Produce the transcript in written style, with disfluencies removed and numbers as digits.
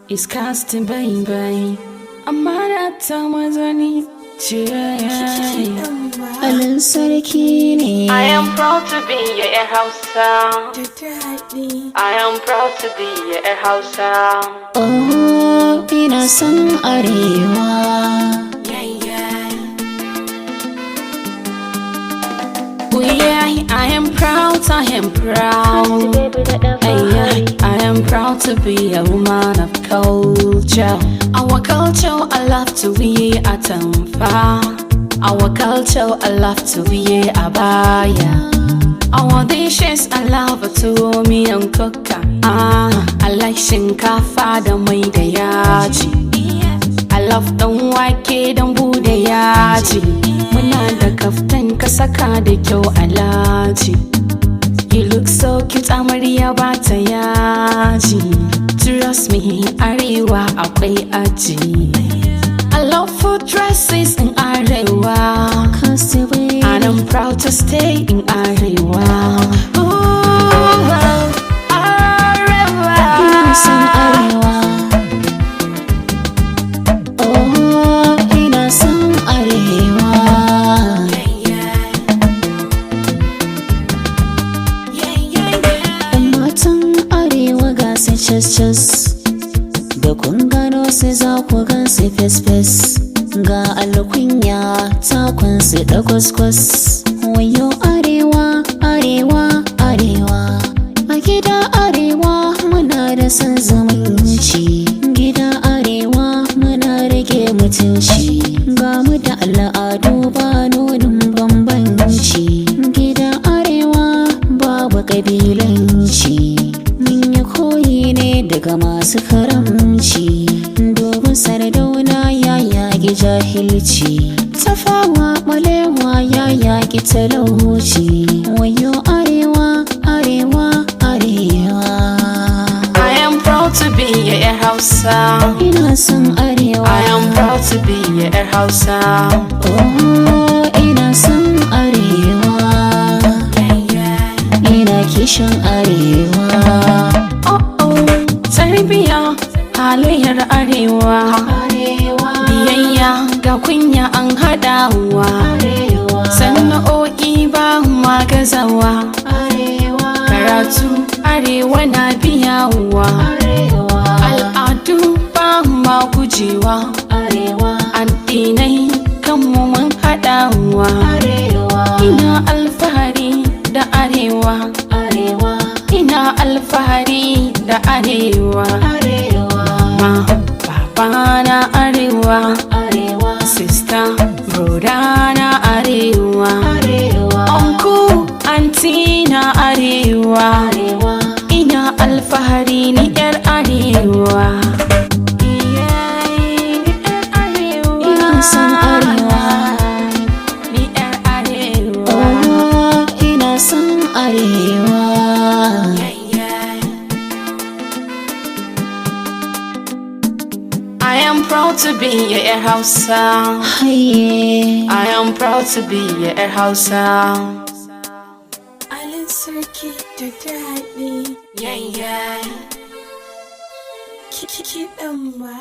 It's Casty, baby. I'm at Amazoni. Alin sarki ne. I am proud to be a Hausa. I am proud to be a Hausa. Oh, ina son arewa. I am proud, I am proud. I am proud to be a woman of culture. Our culture, I love to be a tamfa. Our culture, I love to be a abaya. Our dishes, I love to me and cook. I like shinkafa da mai da yaji. I love dan wake dan bude yaji. Muna da kaftan ka saka da kyau alaji. You look so cute, amarya ba ta yaji. Trust me, arewa akwai aji. I love food dresses in arewa. And I'm proud to stay in arewa. Ooh, arewa. Ina son arewa. Oh, ina son arewa. Arewa ga su cas-cas, da kun gano su za ku gan su fes-fes. Ga alkunya takun su da kwas-kwas. Wayo arewa, arewa, arewa. A gida arewa muna da son zumunci. Gida arewa muna rage mutunci. Ga mu da al'adu ba nunin bambanci. Gida arewa babu ƙabilanci. Koyi ne daga masu karamci, domin sardauna ya yaƙi jahilci, tafawa malewa ya yaƙi talauci. Wayo arewa, arewa, arewa. I am proud to be a Hausa. Ina son arewa. I am proud to be a Hausa. Oh, ina son arewa. Ina kishin arewa. Tarbiya halayyar arewa. Biyayya ga kunya an haɗawa. Sana'o'i ba magazawa. Karatu arewa na biyawa. Al'adu ba ma gujewa. Addinai kanmu mun haɗawa. Ina alfahari da arewa. Ina alfahari da arewa. Ma baba na arewa. Sister broda na arewa. Uncle auntie na arewa. Ina alfahari ni yar arewa. Ina son arewa. Ni yar arewa. Oh, ina son arewa. I am proud to be a Hausa. I am proud to be a Hausa. Alin sarki da daɗi. Yeah. Kiɗan ma.